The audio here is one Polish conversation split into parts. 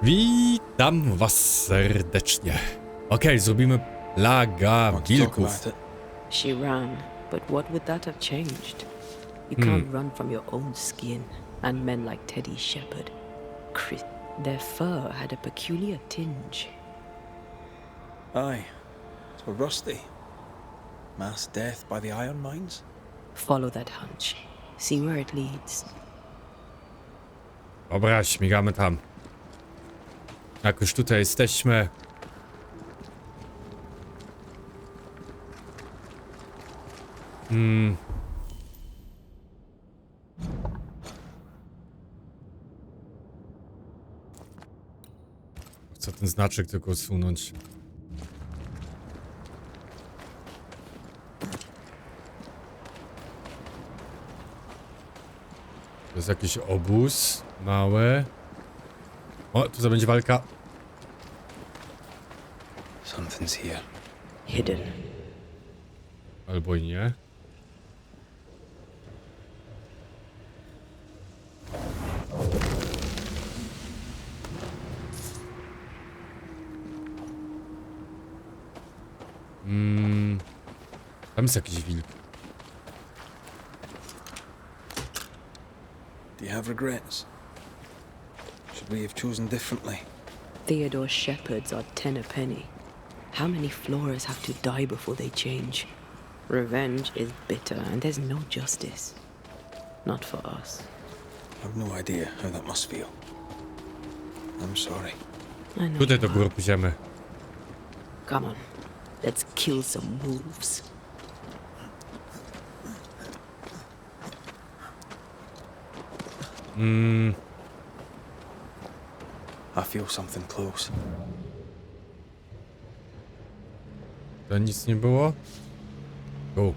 Witam was serdecznie. Okej, zrobimy Plaga Wilków. She ran, but what would that have changed? You can't run from your own skin, and men like Teddy Shepherd. Their fur had a peculiar tinge. Aye, so rusty. Mass death by the iron mines? Follow that hunch. See where it leads. Dobra, śmigamy tam. Jak już tutaj jesteśmy. Chcę ten znaczek tylko usunąć. To jest jakiś obóz mały. O, tu będzie walka. Something's here. Hidden. Albo i nie. Tam jest jakiś wilk. Do you have regrets? Should we have chosen differently? Theodore's shepherds are 10 a penny. How many floras have to die before they change? Revenge is bitter, and there's no justice. Not for us. I've no idea how that must feel. I'm sorry. I know. Tutaj do góry pójdziemy. Come on, let's kill some wolves. I feel something close. To nic nie było? Tu.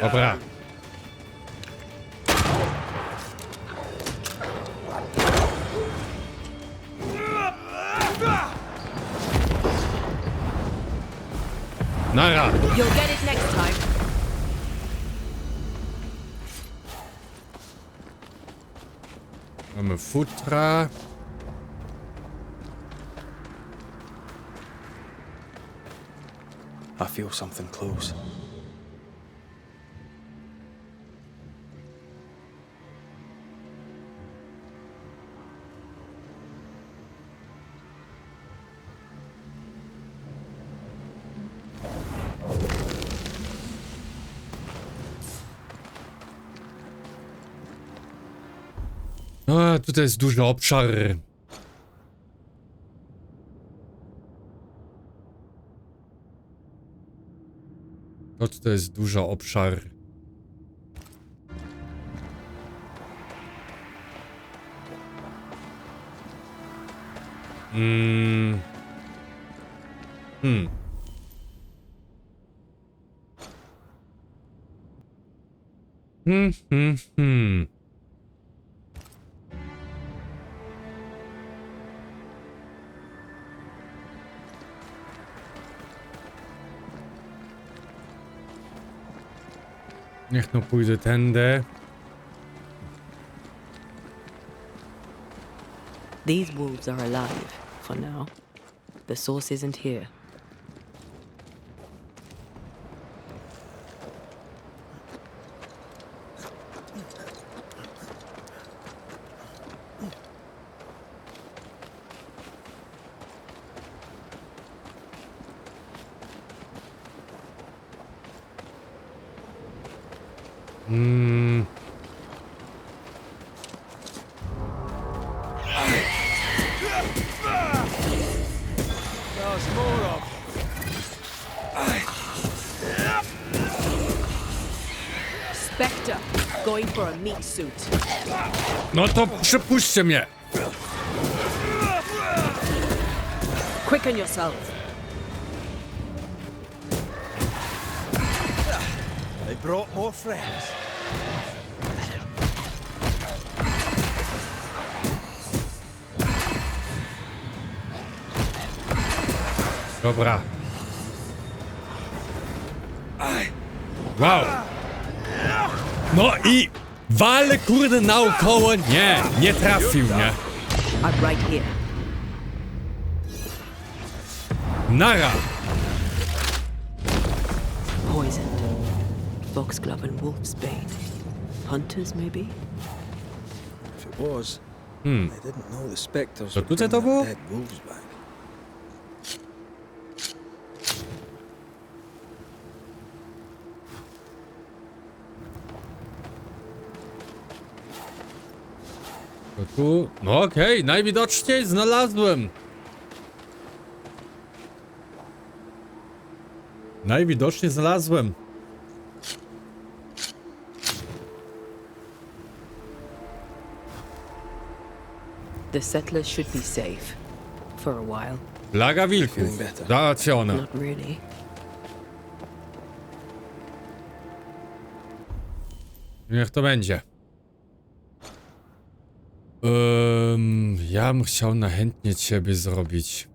Dobra. Nara. You'll get it next time. Mamy futra. I feel something close. A, tutaj jest duży obszar. No tutaj jest duży obszar. Hmm. Niech no pójdę tędy. These wolves are alive, for now. The source isn't here. There's more of. Spectre, going for a meat suit. No to przepuśćcie mnie. Quicken yourself. They brought more friends. Dobra. Wow. No i wale kurde naokoło. Nie trafił mnie. I'm right here. Nara. Poisoned. Foxglove and wolf's bane. Hunters, maybe? If it was, they didn't know the spectres To would tutaj bring to that było? dead wolves back. To tu. No okej, najwidoczniej znalazłem. Najwidoczniej znalazłem. The settlers should be safe. For a while. Plaga wilków. Feeling better? Załatwiona. Not really. Niech to będzie. Ja bym chciał na chętnie ciebie zrobić.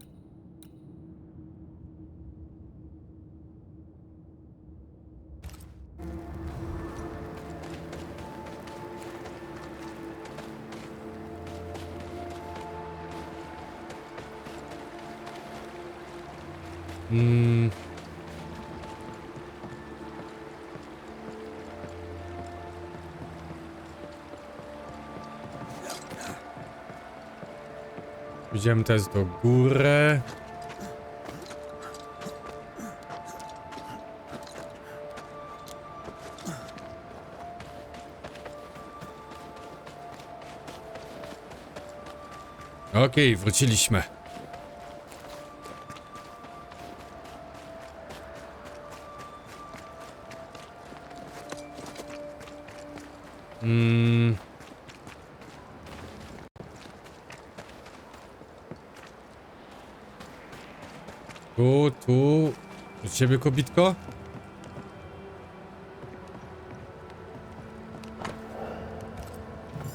Idziemy teraz do góry. Okej, wróciliśmy. Tu. Do ciebie, kobitko?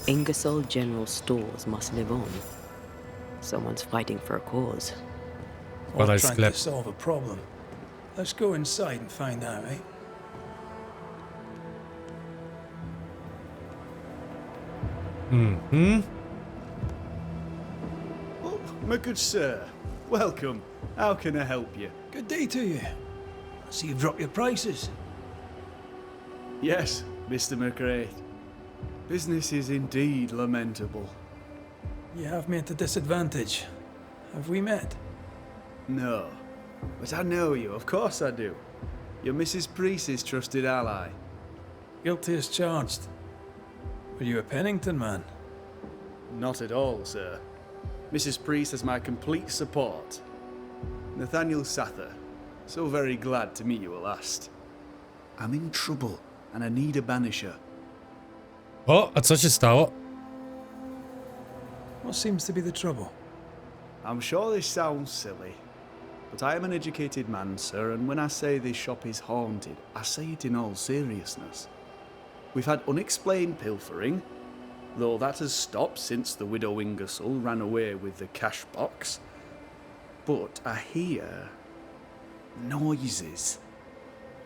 Ingersoll General Stores must live on. Someone's fighting for a cause. Or Badaj trying sklep. to solve a problem. Let's go inside and find out, eh? Oh, my good sir. Welcome. How can I help you? Good day to you. I see you've dropped your prices. Yes, Mr. McRae. Business is indeed lamentable. You have me at a disadvantage. Have we met? No. But I know you, of course I do. You're Mrs. Priest's trusted ally. Guilty as charged. Are you a Pennington man? Not at all, sir. Mrs. Priest has my complete support. Nathaniel Sather. So very glad to meet you at last. I'm in trouble, and I need a banisher. O, a co się stało? What seems to be the trouble? I'm sure this sounds silly, but I am an educated man, sir, and when I say this shop is haunted, I say it in all seriousness. We've had unexplained pilfering, though that has stopped since the widow Ingersoll ran away with the cash box. But I hear noises.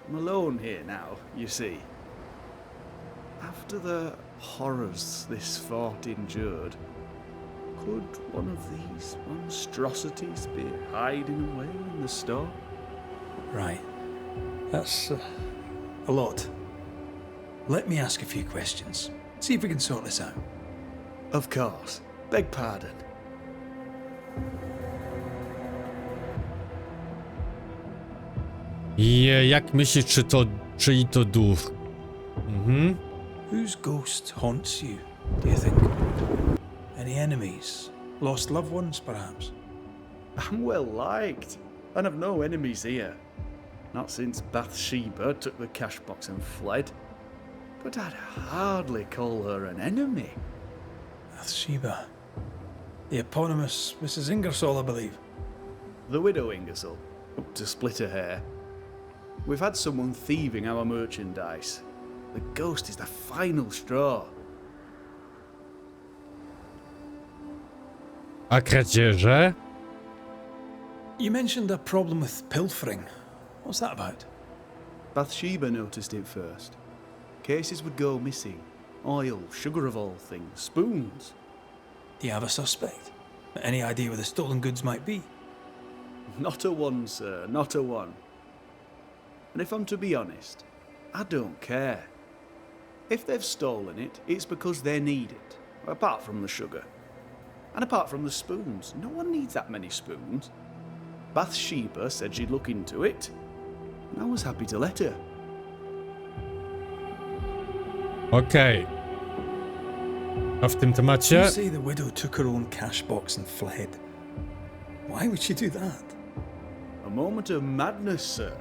I'm alone here now, you see. After the horrors this fort endured, could one of these monstrosities be hiding away in the store? Right. That's a lot. Let me ask a few questions. See if we can sort this out. Of course. Beg pardon. Jak myślisz, czyj to duch? Whose ghost haunts you, do you think? Any enemies? Lost loved ones, perhaps? I'm well liked, and I've no enemies here. Not since Bathsheba took the cash box and fled. but I'd hardly call her an enemy. Bathsheba. The eponymous Mrs. Ingersoll, I believe. The widow Ingersoll, up to split her hair. We've had someone thieving our merchandise. The ghost is the final straw. A kradzieże? You mentioned a problem with pilfering. What's that about? Bathsheba noticed it first. Cases would go missing. Oil, sugar of all things, spoons. Do you have a suspect? Any idea where the stolen goods might be? Not a one, sir, not a one. And if I'm to be honest, I don't care. If they've stolen it, it's because they need it. Apart from the sugar. And apart from the spoons. No one needs that many spoons. Bathsheba said she'd look into it. And I was happy to let her. Okej. A w tym You temacie? say the widow took her own cash box and fled. Why would she do that? A moment of madness, sir.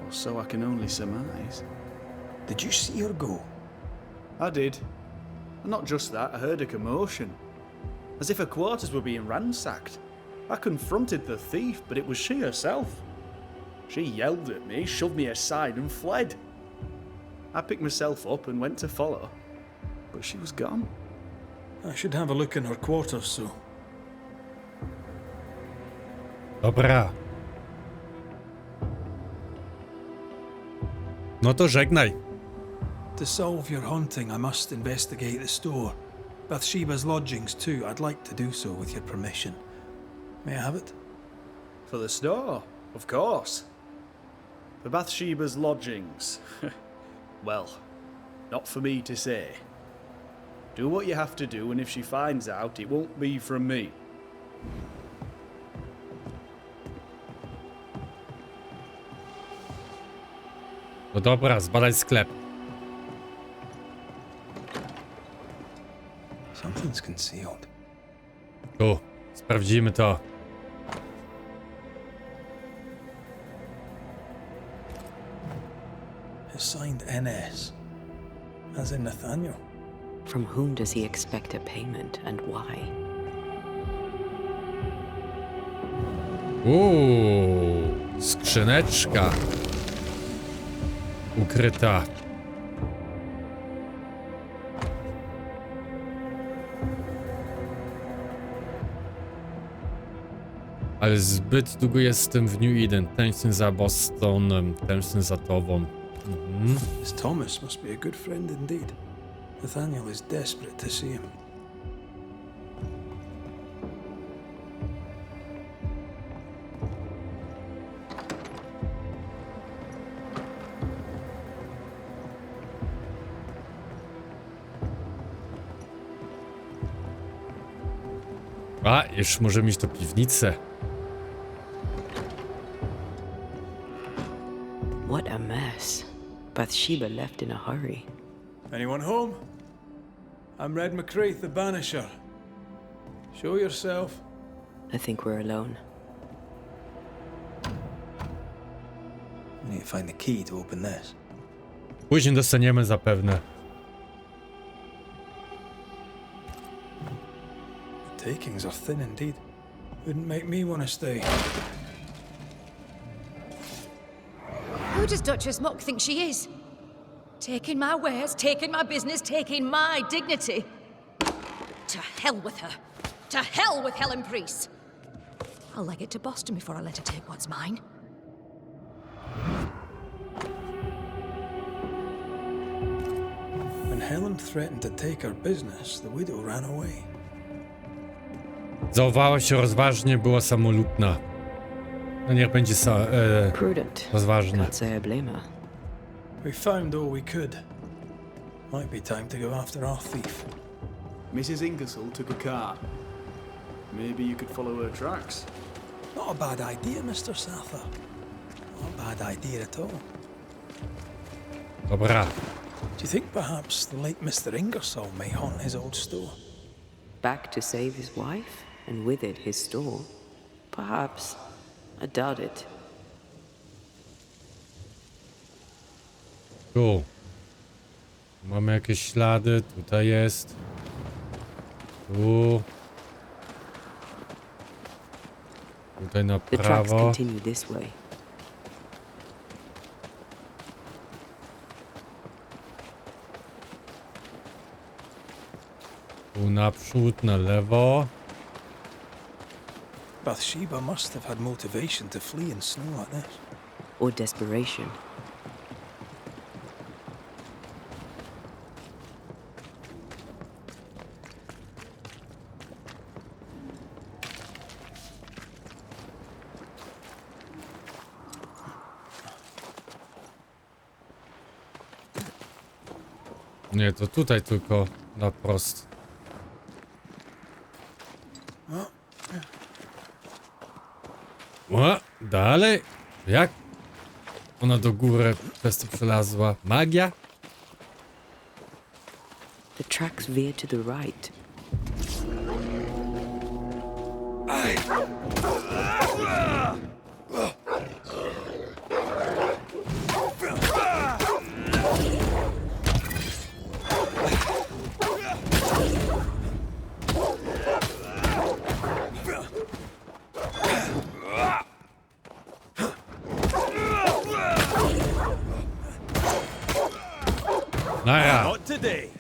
Or so I can only surmise. Did you see her go? I did. And not just that, I heard a commotion. As if her quarters were being ransacked. I confronted the thief, but it was she herself. She yelled at me, shoved me aside and fled. I picked myself up and went to follow, but she was gone. I should have a look in her quarters, so. Dobra. No to żegnaj. To solve your haunting, I must investigate the store. Bathsheba's lodgings, too. I'd like to do so with your permission. May I have it? For the store, of course. For Bathsheba's lodgings. Well, not for me to say. Do what you have to do, and if she finds out, it won't be from me. No dobra, zbadaj sklep. Something's concealed. Tu, sprawdzimy to. It's signed NS, as in Nathaniel. From whom does he expect a payment and why? Skrzyneczka. Ukryta. Ale zbyt długo jestem w New Eden. Tęsknię za Bostonem, tęsknię za tobą. This Thomas must be a good friend indeed. Nathaniel is desperate to see him. A, już możemy iść do piwnicy. What a mess. Bathsheba left in a hurry. Anyone home? I'm Red McCraith, the Banisher. Show yourself. I think we're alone. We need to find the key to open this. Później dostaniemy zapewne. The takings are thin indeed. Wouldn't make me want to stay. Who does Duchess Mock think she is? Taking my wares, taking my business, taking my dignity. To hell with her. To hell with Helen Priest. I'll leg it to Boston before I let her take what's mine. When Helen threatened to take her business, the widow ran away. Zachowała się rozważnie, była samolubna. No niech będzie Prudent. rozważne. Can't say I blame her. We found all we could. Might be time to go after our thief. Mrs. Ingersoll took a car. Maybe you could follow her tracks. Not a bad idea, Mr. Sather. Not a bad idea at all. Dobra. Do you think perhaps the late Mr. Ingersoll may haunt his old store? Back to save his wife, and with it his store? Perhaps. I doubt it. Tu. Mamy jakieś ślady, tutaj jest. Tu. Tutaj na The tracks prawo. continue this way. Tu naprzód, na lewo. Bathsheba must have had motivation to flee in snow like this. Or desperation. Nie, to tutaj tylko na prost. O, dalej? Jak? Ona do góry przez to przelazła. Magia? The tracks veer to the right. Naja. Not today.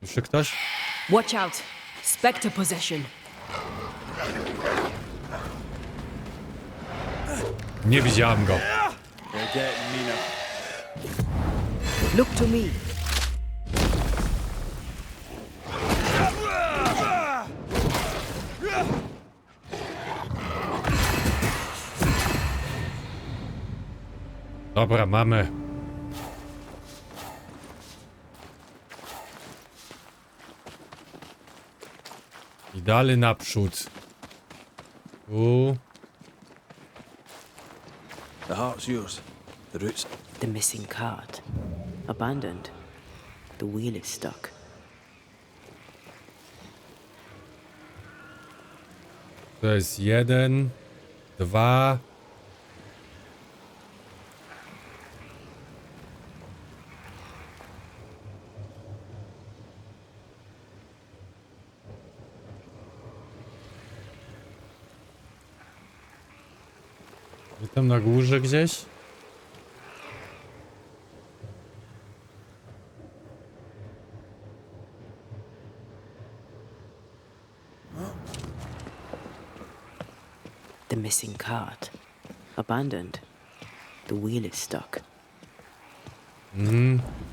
Jeszcze ktoś? Watch out! Spectre possession. Nie widziałam go. They're getting me now. Look to me. Dobra, mamy. I dalej naprzód. Tu. The heart's yours. The roots. The missing cart. Abandoned. The wheel is stuck. To jest 1, 2. I tam na górze gdzieś? The missing cart. Abandoned. The wheel is stuck.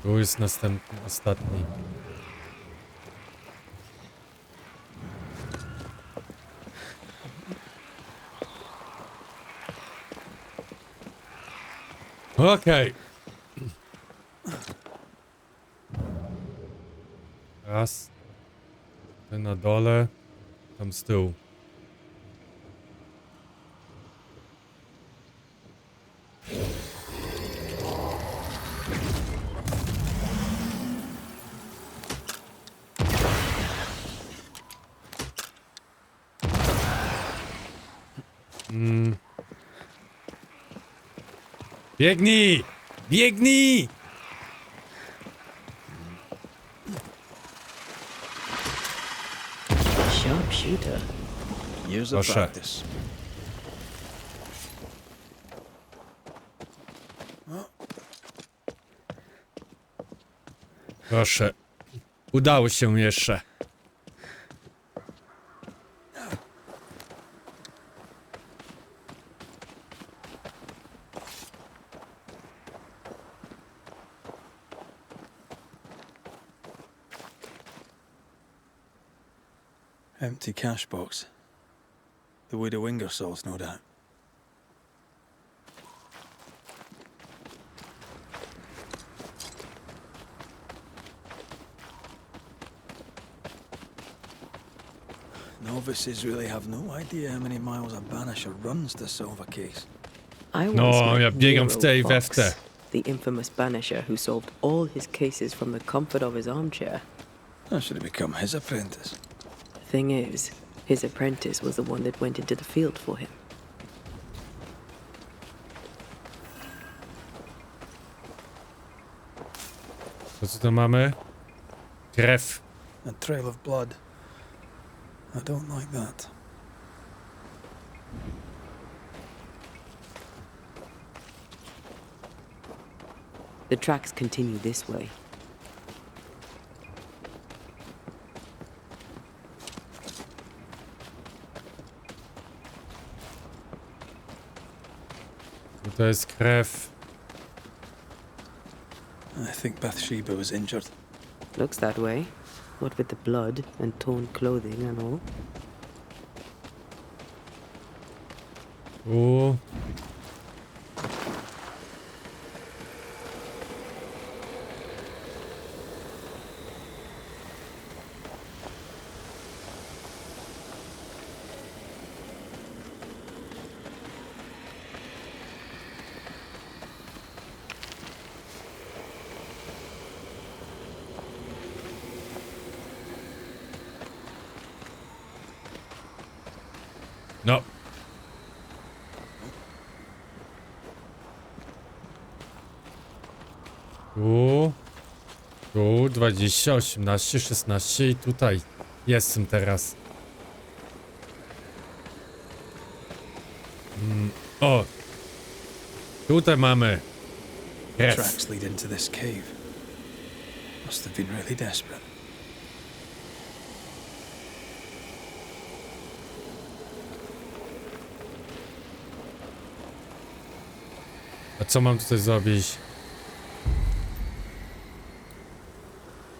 Tu jest następny, ostatni. Okej. Raz. Ten na dole. Tam z tyłu. Biegnij! Biegnij! Sharpshooter. Years of Proszę. practice. Proszę. Udało się jeszcze. Empty cash box. The widow Ingersoll's, no doubt. Novices really have no idea how many miles a banisher runs to solve a case. I No, once met ja biegam w Nero tej we w Fox, te. the infamous banisher who solved all his cases from the comfort of his armchair. I should have become his apprentice. Thing is, His apprentice was the one that went into the field for him. To co tu mamy? Krew. A trail of blood. I don't like that. The tracks continue this way. To jest krew. I think Bathsheba was injured. Looks that way. What with the blood and torn clothing and all. U. No. Tu 20, 18, 16 i tutaj jestem teraz. O! Tutaj mamy krew. Tracks lead into this cave. Must have been really desperate. A co mam tutaj zrobić?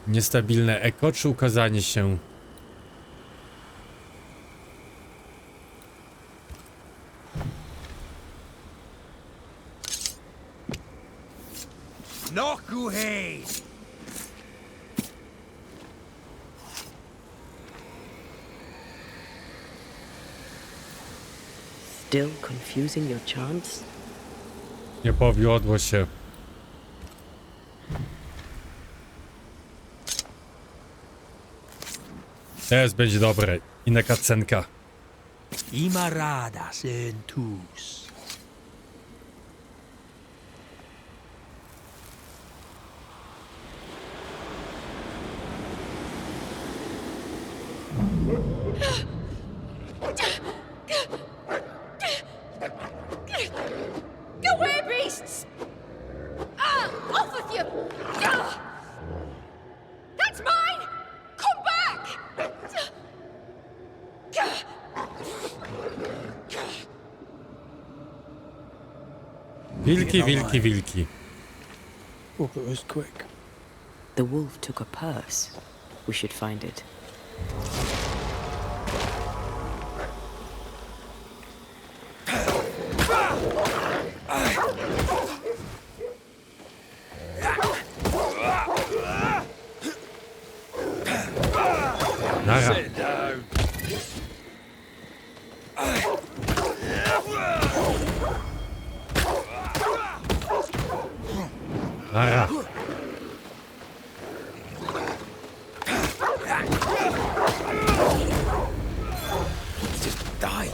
Niestabilne eko czy ukazanie się? Still confusing your chants? Nie powiodło się. Teraz będzie dobre. Inna kacenka. Imaradas en tus. Go away, beasts! Off with you! That's mine! Come back! Wilki, wilki, wilki. Hope it was quick. The wolf took a purse. We should find it. Nara. Nara. Just die.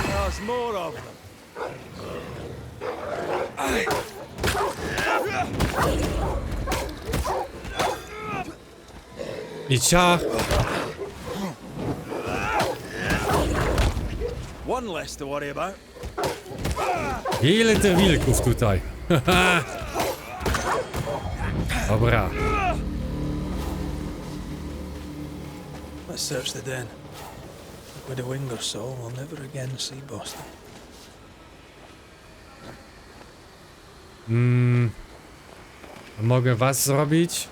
There's more of them. I cia. One less to worry about. Ile tych wilków tutaj? Dobra. Let's search the den. With a wing or so, we'll never again see Boston. Mogę was zrobić?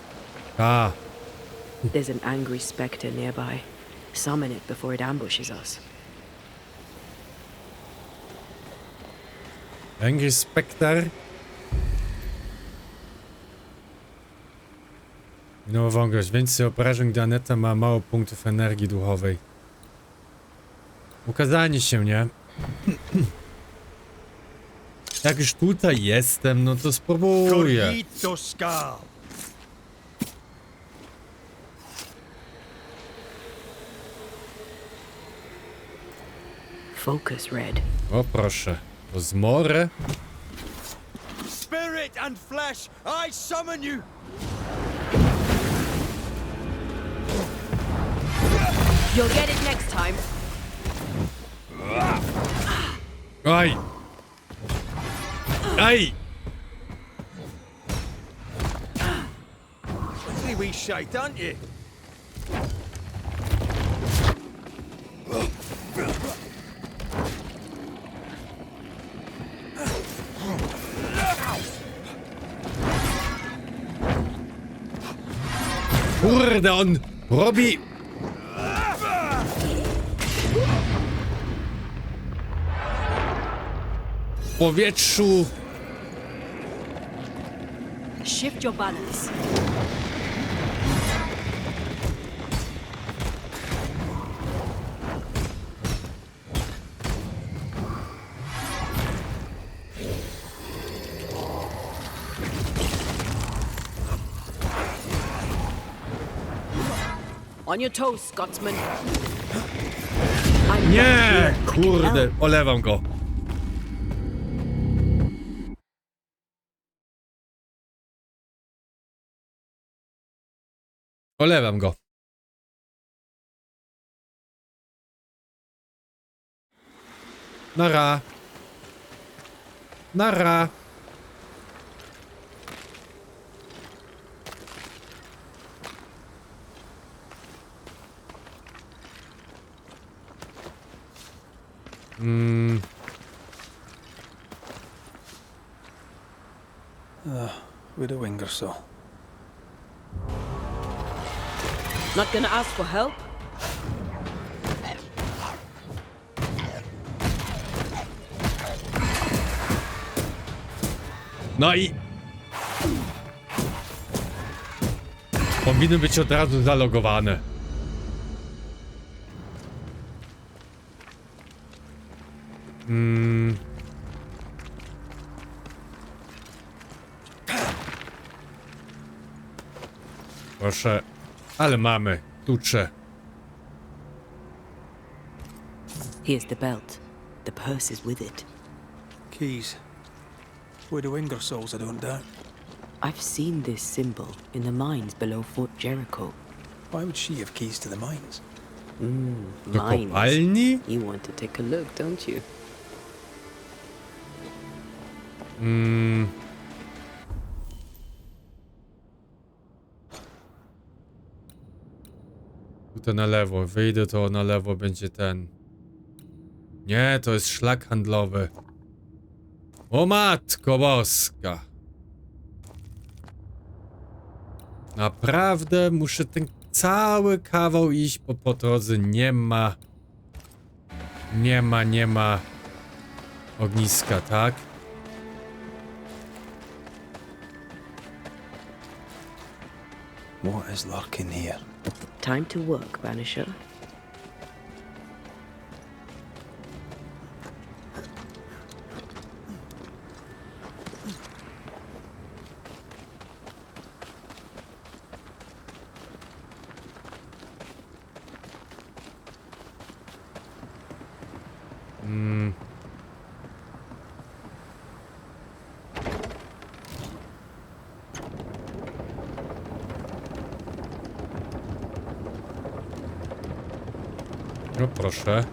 A. There's an angry spectre nearby. Summon it before it ambushes us. Angry Spectre. Minęła wągrość. Więcej obrażeń, gdy Aneta ma mało punktów energii duchowej. Ukazanie się, nie? Jak już tutaj jestem, no to spróbuję. Corrito skal. Focus, Red. O proszę. To zmorę. Spirit and flesh, I summon you. You'll get it next time. Aj! Aj! Lovely wee shite, aren't you? Kurde, on robi... W powietrzu... Shift your balance. On your toes, Scotsman. I'm Nie! not here. I can Kurde, help. olewam go. Olewam go. Nara. Nara. Widow Ingersoll. Not gonna ask for help? No i... Powinny być od razu zalogowane. Proszę. Ale mamy. Tucze. Here's the belt. The purse is with it. Keys. Widow Ingersoll's, I don't doubt. I've seen this symbol in the mines below Fort Jericho. Why would she have keys to the mines? Do Mines. kopalni? You want to take a look, don't you? Tutaj na lewo. Wyjdę, to na lewo będzie ten. Nie, to jest szlak handlowy. O matko boska. Naprawdę muszę ten cały kawał iść, bo po drodze nie ma ogniska, tak? What is lurking here? Time to work, Banisher. No proszę.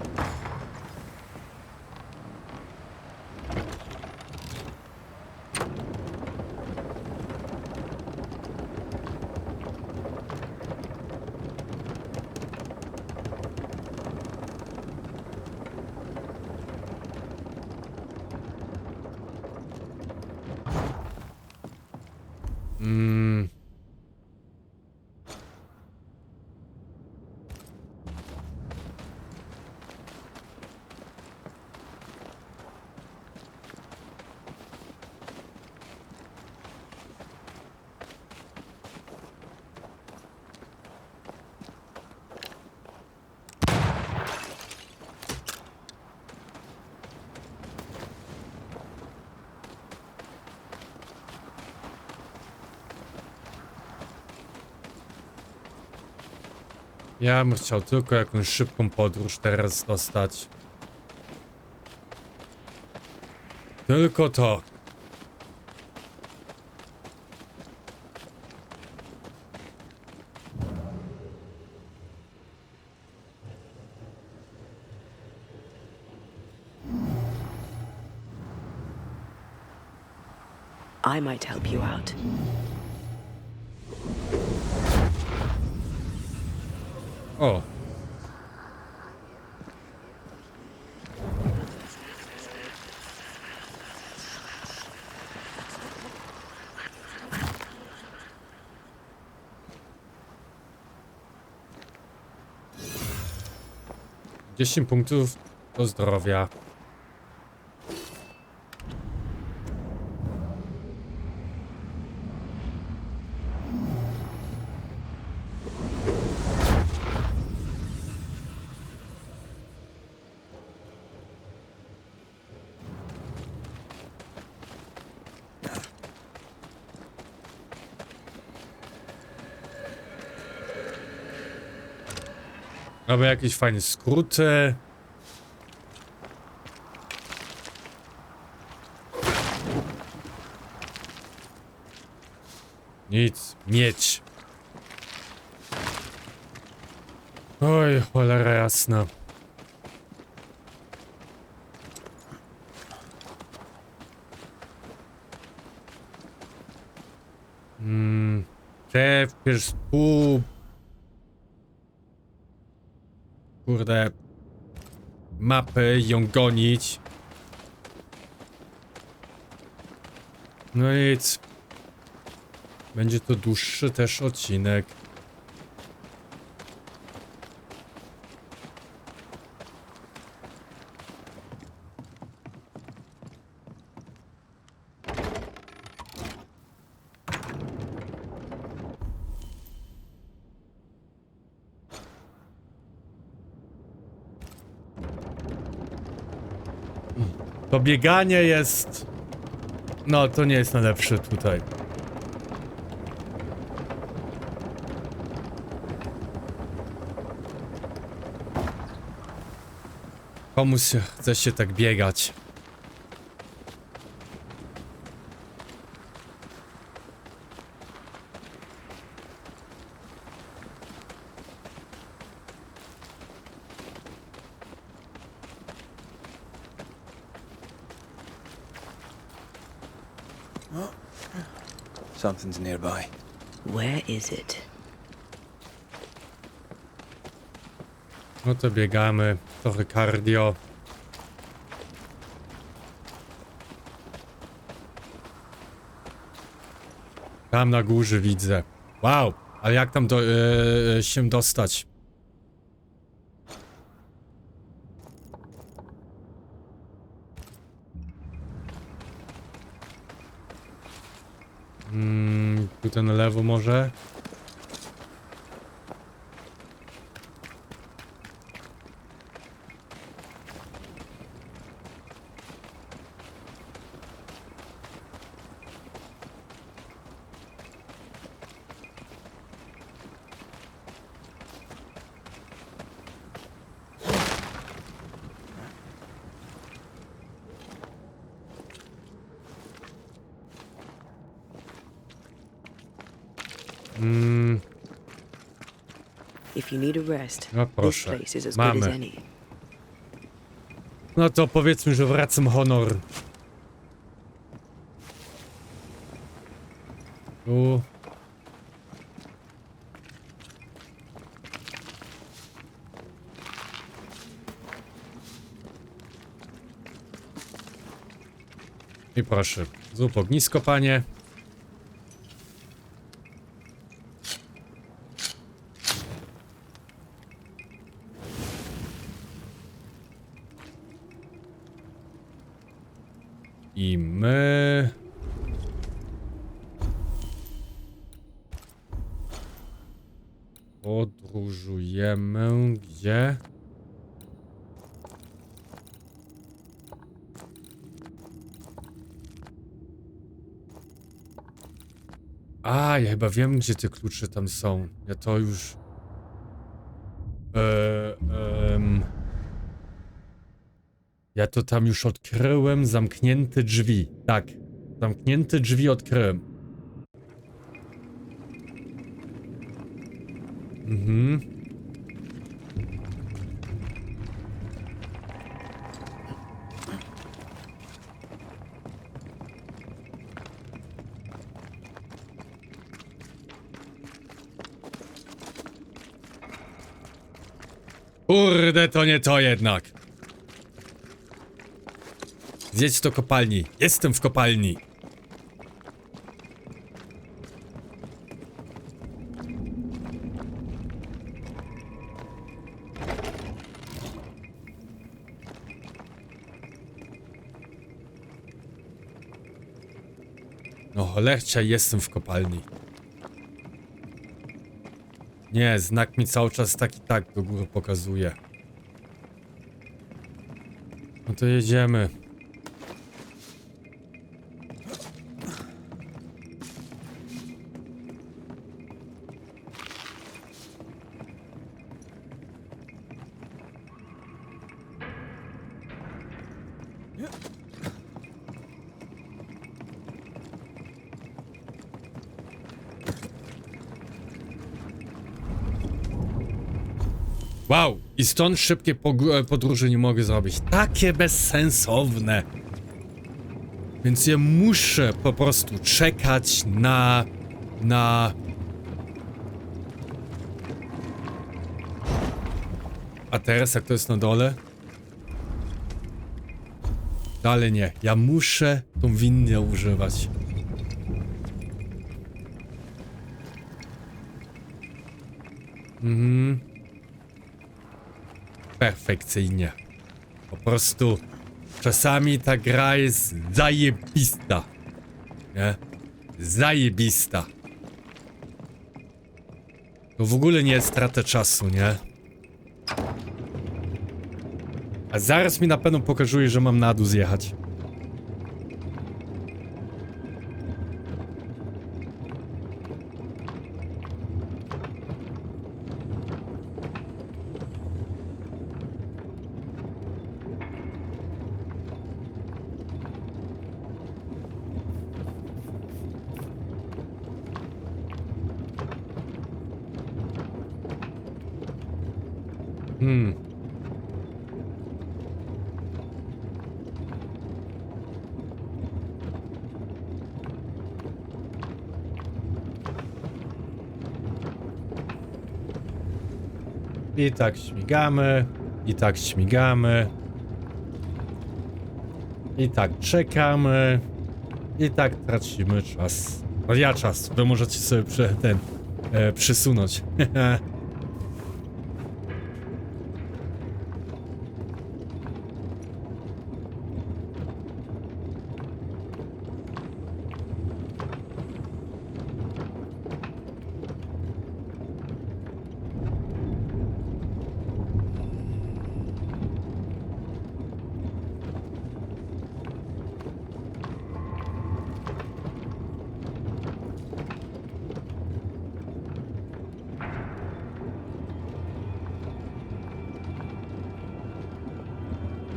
Ja bym chciał tylko jakąś szybką podróż teraz dostać. Tylko to. I might help you out. O. Dziesięć punktów do zdrowia. Albo jakieś fajne skróty. Nic, mieć. Oj, cholera jasna. Te wpierw pół... Kurde... Mapy, ją gonić. No nic. Będzie to dłuższy też odcinek. To bieganie jest... No, to nie jest najlepsze tutaj. Komuś chce się tak biegać. Something's nearby. Where is it? No to biegamy. Trochę cardio. Tam na górze widzę. Wow, ale jak tam się dostać? Tutaj na lewo może? If you need a rest, No this proszę, place is as good as mamy. any. No to powiedzmy, że wracam honor. Tu. I proszę, zrób ognisko, panie. I my... podróżujemy gdzie? A, ja chyba wiem, gdzie te klucze tam są. Ja to już... Ja to tam już odkryłem, zamknięte drzwi. Tak, zamknięte drzwi odkryłem. Kurde, to nie to jednak. Zjedź do kopalni. Jestem w kopalni. No cholercia, jestem w kopalni. Nie, znak mi cały czas tak i tak do góry pokazuje. No to jedziemy. Wow, i stąd szybkie podróże nie mogę zrobić. Takie bezsensowne. Więc ja muszę po prostu czekać na... A teraz jak to jest na dole? Dalej nie. Ja muszę tą windę używać. Perfekcyjnie. Po prostu czasami ta gra jest zajebista. Nie? Zajebista. To w ogóle nie jest strata czasu, nie? A zaraz mi na pewno pokazuje, że mam na dół zjechać. I tak śmigamy, i tak śmigamy, i tak czekamy, i tak tracimy czas. No ja czas, wy możecie sobie przysunąć.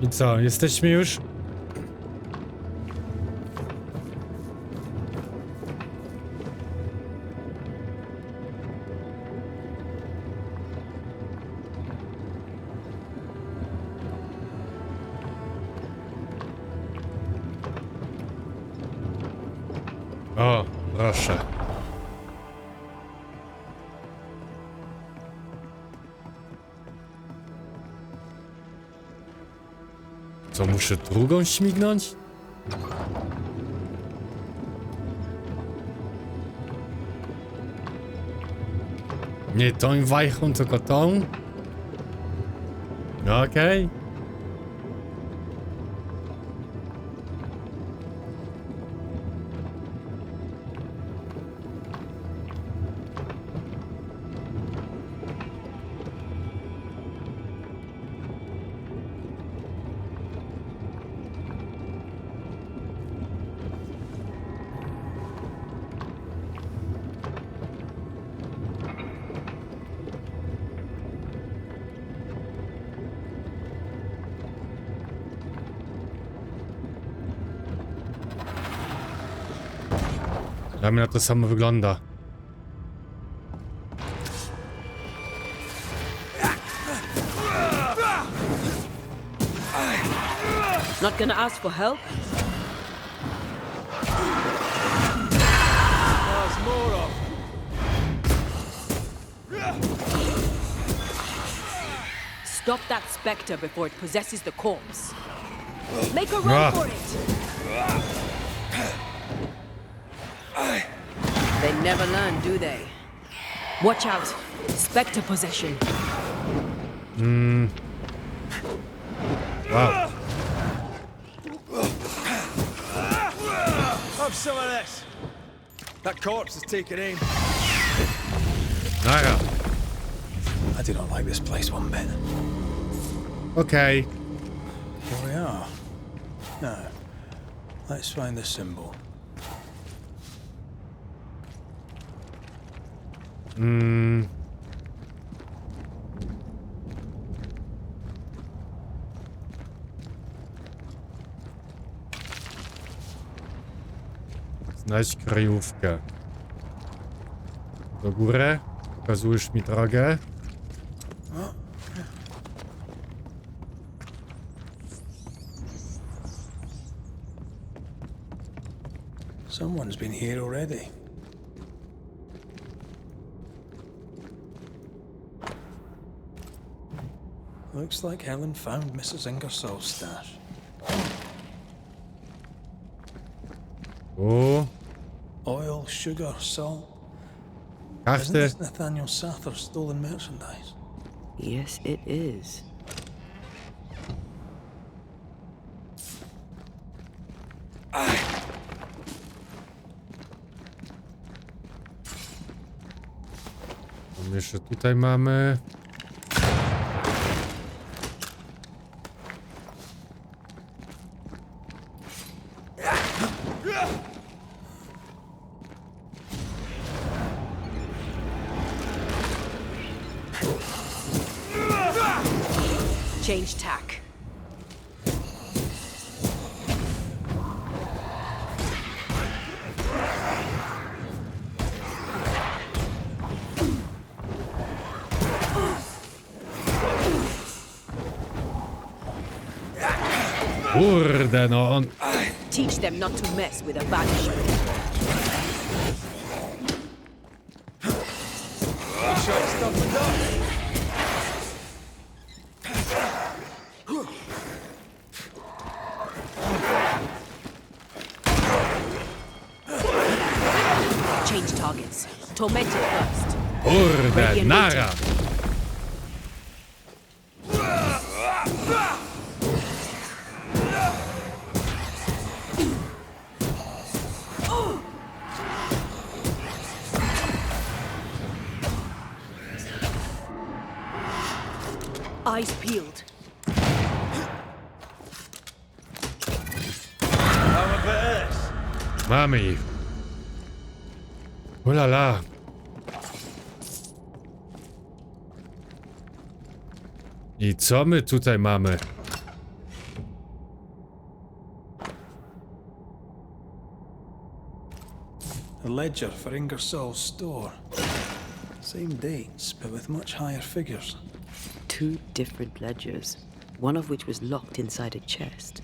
I co, jesteśmy już? O, proszę. Co, muszę drugą śmignąć? Nie tą wajchą, tylko tą? Okej. Dla mnie to samo wygląda. Not gonna ask for help? There's more of. Stop that spectre before it possesses the corpse. Make a run for it! They never learn, do they? Watch out! Spectre possession. Wow. Have some of this. That corpse is taking aim. Nara. I do not like this place one bit. Okej. Here we are. Now, let's find the symbol. Znajdź kryjówkę. Do góry. Pokazujesz mi drogę. Someone's been here already. Looks like Helen found Mrs. Ingersoll's stash. O, Oil, sugar, salt. Isn't karty. this Nathaniel Sather's stolen merchandise? Yes, it is. Jeszcze tutaj mamy. Change tack. Kurde, no on. Teach them not to mess with a banisher. Short stuff and done. Change targets. Tormented first. Kurde, nara. Eyes peeled. Have a bit of this. Mamy ich. Ulala. I co my tutaj mamy? A ledger for Ingersoll's store. Same dates, but with much higher figures. Two different ledgers, one of which was locked inside a chest.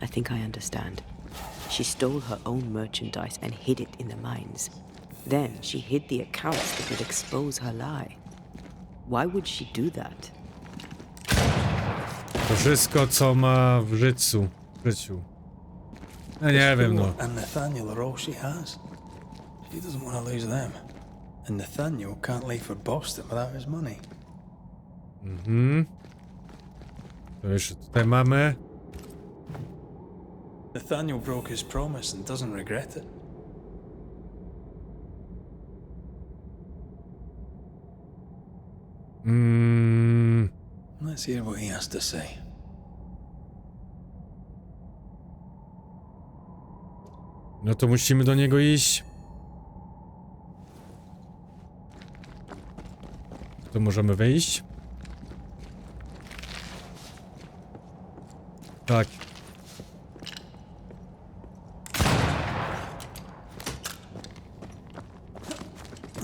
I think I understand. She stole her own merchandise and hid it in the mines. Then she hid the accounts that would expose her lie. Why would she do that? To wszystko, co ma w życiu. Ja nie wiem, no. And Nathaniel are all she has. She doesn't want to lose them. And Nathaniel can't leave for Boston without his money. To jeszcze tutaj mamy. Nathaniel broke his promise and doesn't regret it. Let's hear what he has to say. No to musimy do niego iść. To możemy wyjść. Tak.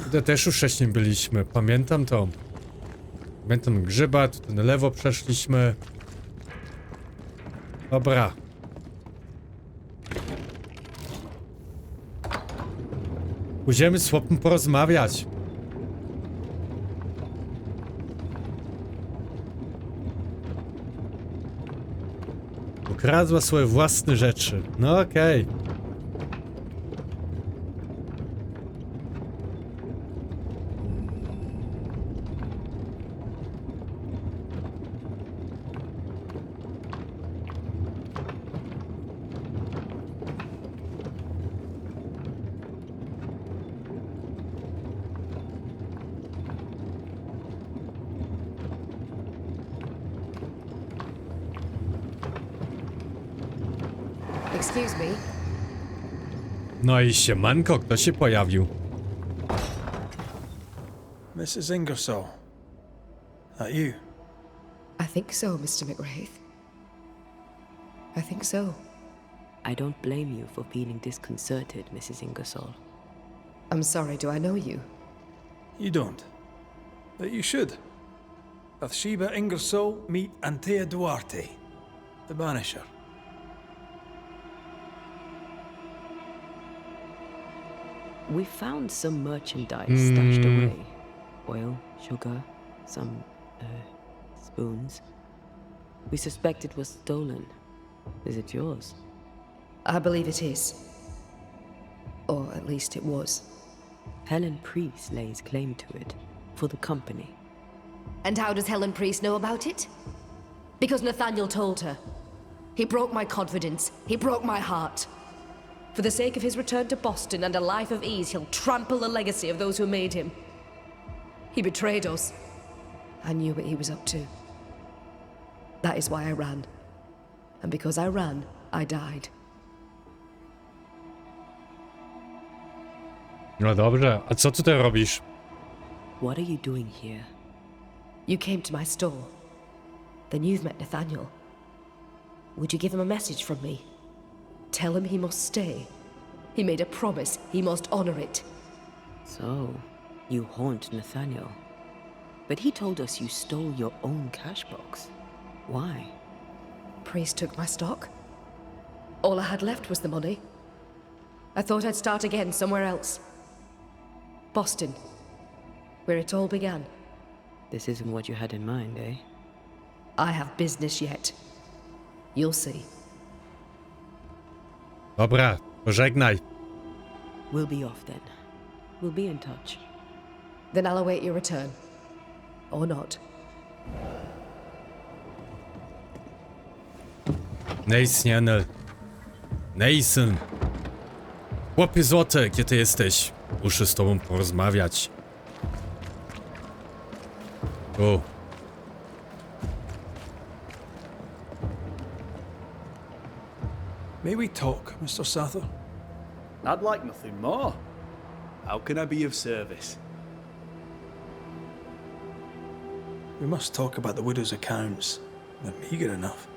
Tutaj też już wcześniej byliśmy, pamiętam to. Pamiętam grzyba, tutaj na lewo przeszliśmy. Dobra. Pójdziemy z chłopem porozmawiać. Ukradła swoje własne rzeczy. No okej. Excuse me. No i siemanko, kto się pojawił? Mrs. Ingersoll. That you? I think so, Mr. McWraith. I think so. I don't blame you for feeling disconcerted, Mrs. Ingersoll. I'm sorry, do I know you? You don't. But you should. Bathsheba Ingersoll, meet Antea Duarte, the Banisher. We found some merchandise stashed away. Oil, sugar, some, spoons. We suspect it was stolen. Is it yours? I believe it is. Or at least it was. Helen Priest lays claim to it, for the company. And how does Helen Priest know about it? Because Nathaniel told her. He broke my confidence. He broke my heart. For the sake of his return to Boston and a life of ease, he'll trample the legacy of those who made him. He betrayed us. I knew what he was up to. That is why I ran. And because I ran, I died. No dobrze, a co tutaj robisz? What are you doing here? You came to my store. Then you've met Nathaniel. Would you give him a message from me? Tell him he must stay. He made a promise. He must honor it. So, you haunt Nathaniel. But he told us you stole your own cash box. Why? Priest took my stock. All I had left was the money. I thought I'd start again somewhere else. Boston, where it all began. This isn't what you had in mind, eh? I have business yet. You'll see. Dobra, pożegnaj. We'll be off then. We'll be in touch. Then I'll await your return. Or not. Nathan. Nathan. Chłopie złote, gdzie ty jesteś? Muszę z tobą porozmawiać. O. May we talk, Mr. Sather? I'd like nothing more. How can I be of service? We must talk about the widow's accounts. They're meagre enough.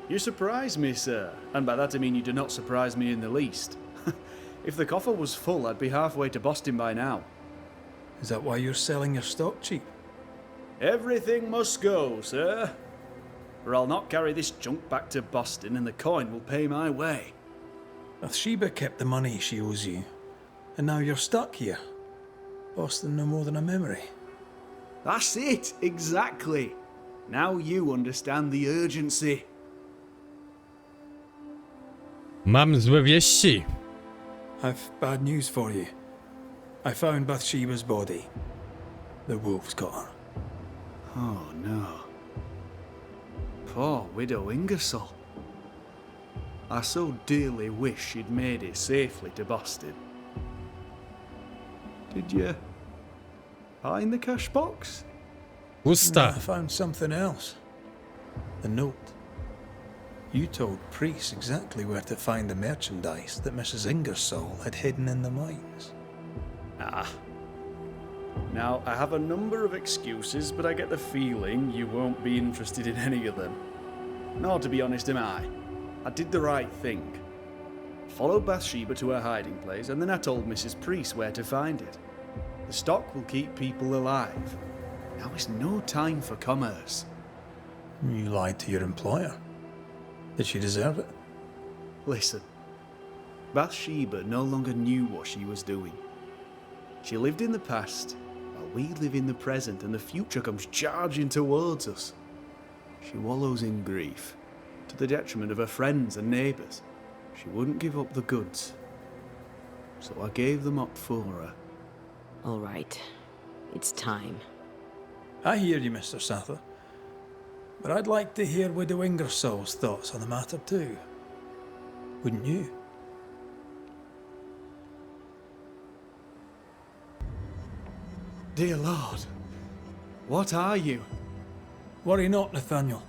You surprise me, sir, and by that I mean you do not surprise me in the least. If the coffer was full, I'd be halfway to Boston by now. Is that why you're selling your stock cheap? Everything must go, sir. Or I'll not carry this junk back to Boston and the coin will pay my way. Bathsheba kept the money she owes you, and now you're stuck here. Boston no more than a memory. That's it, exactly. Now you understand the urgency. Mam złe wieści. I've bad news for you. I found Bathsheba's body. The wolves got her. Oh no. Poor widow Ingersoll. I so dearly wish she'd made it safely to Boston. Did you find the cash box? Pusta. I found something else. The note. You told Priest exactly where to find the merchandise that Mrs. Ingersoll had hidden in the mines. Ah. Now, I have a number of excuses, but I get the feeling you won't be interested in any of them. Nor, to be honest, am I. I did the right thing. Followed Bathsheba to her hiding place, and then I told Mrs. Priest where to find it. The stock will keep people alive. Now is no time for commerce. You lied to your employer. Did she deserve it? Listen, Bathsheba no longer knew what she was doing. She lived in the past, while we live in the present, and the future comes charging towards us. She wallows in grief, to the detriment of her friends and neighbours. She wouldn't give up the goods, so I gave them up for her. All right. It's time. I hear you, Mr. Sather. But I'd like to hear Widow Ingersoll's thoughts on the matter too. Wouldn't you? Dear Lord, what are you? Worry not, Nathaniel.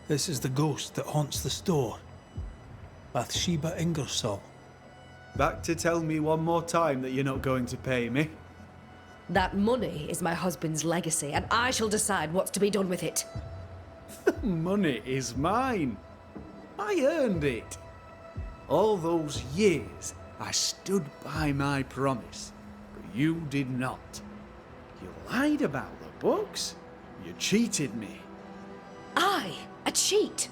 This is the ghost that haunts the store. Bathsheba Ingersoll. Back to tell me one more time that you're not going to pay me? That money is my husband's legacy, and I shall decide what's to be done with it. Money is mine. I earned it. All those years, I stood by my promise, but you did not. You lied about the books. You cheated me. I, a cheat?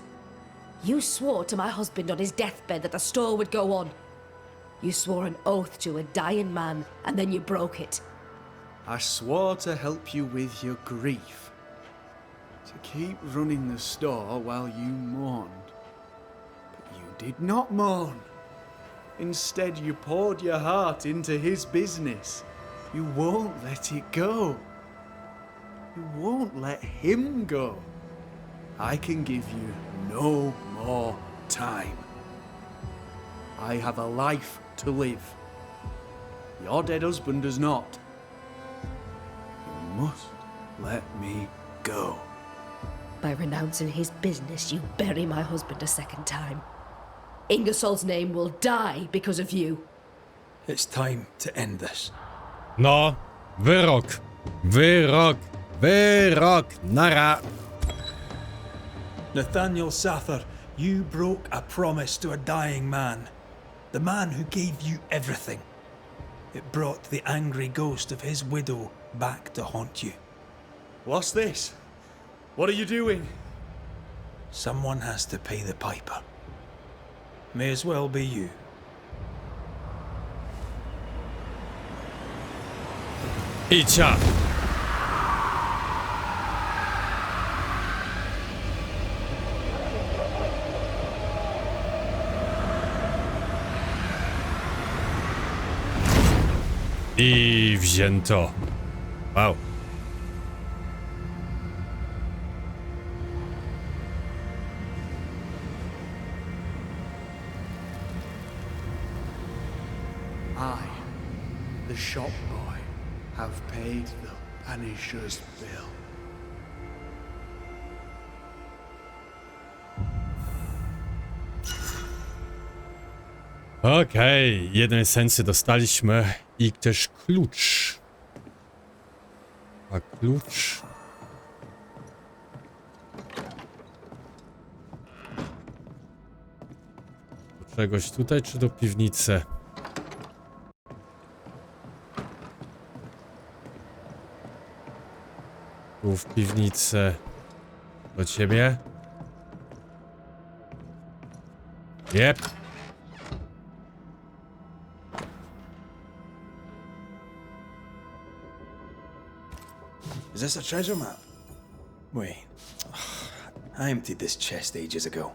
You swore to my husband on his deathbed that the store would go on. You swore an oath to a dying man, and then you broke it. I swore to help you with your grief. To keep running the store while you mourned. But you did not mourn. Instead, you poured your heart into his business. You won't let it go. You won't let him go. I can give you no more time. I have a life to live. Your dead husband does not. You must let me go. By renouncing his business, you bury my husband a second time. Ingersoll's name will die because of you. It's time to end this. No, wyrok. Wyrok. Wyrok. Nara. Nathaniel Sather, you broke a promise to a dying man. The man who gave you everything. It brought the angry ghost of his widow back to haunt you. What's this? What are you doing? Someone has to pay the piper. May as well be you. Idźcia. I wzięto. Wow. I, the shop boy, have paid the Banishers' bill. Okej, jedną esencję dostaliśmy i też klucz. A klucz... Do czegoś tutaj, czy do piwnicy? Tu w piwnicy. Do ciebie? Jep. Is this a treasure map? Wait. I emptied this chest ages ago.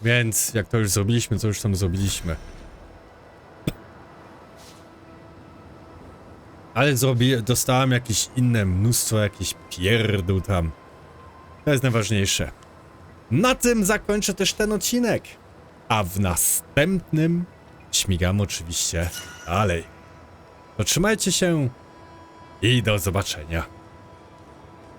Więc jak to już zrobiliśmy, co już tam zrobiliśmy. Ale dostałem jakieś inne mnóstwo, jakieś pierdół tam. To jest najważniejsze. Na tym zakończę też ten odcinek. A w następnym śmigamy oczywiście dalej. To trzymajcie się i do zobaczenia.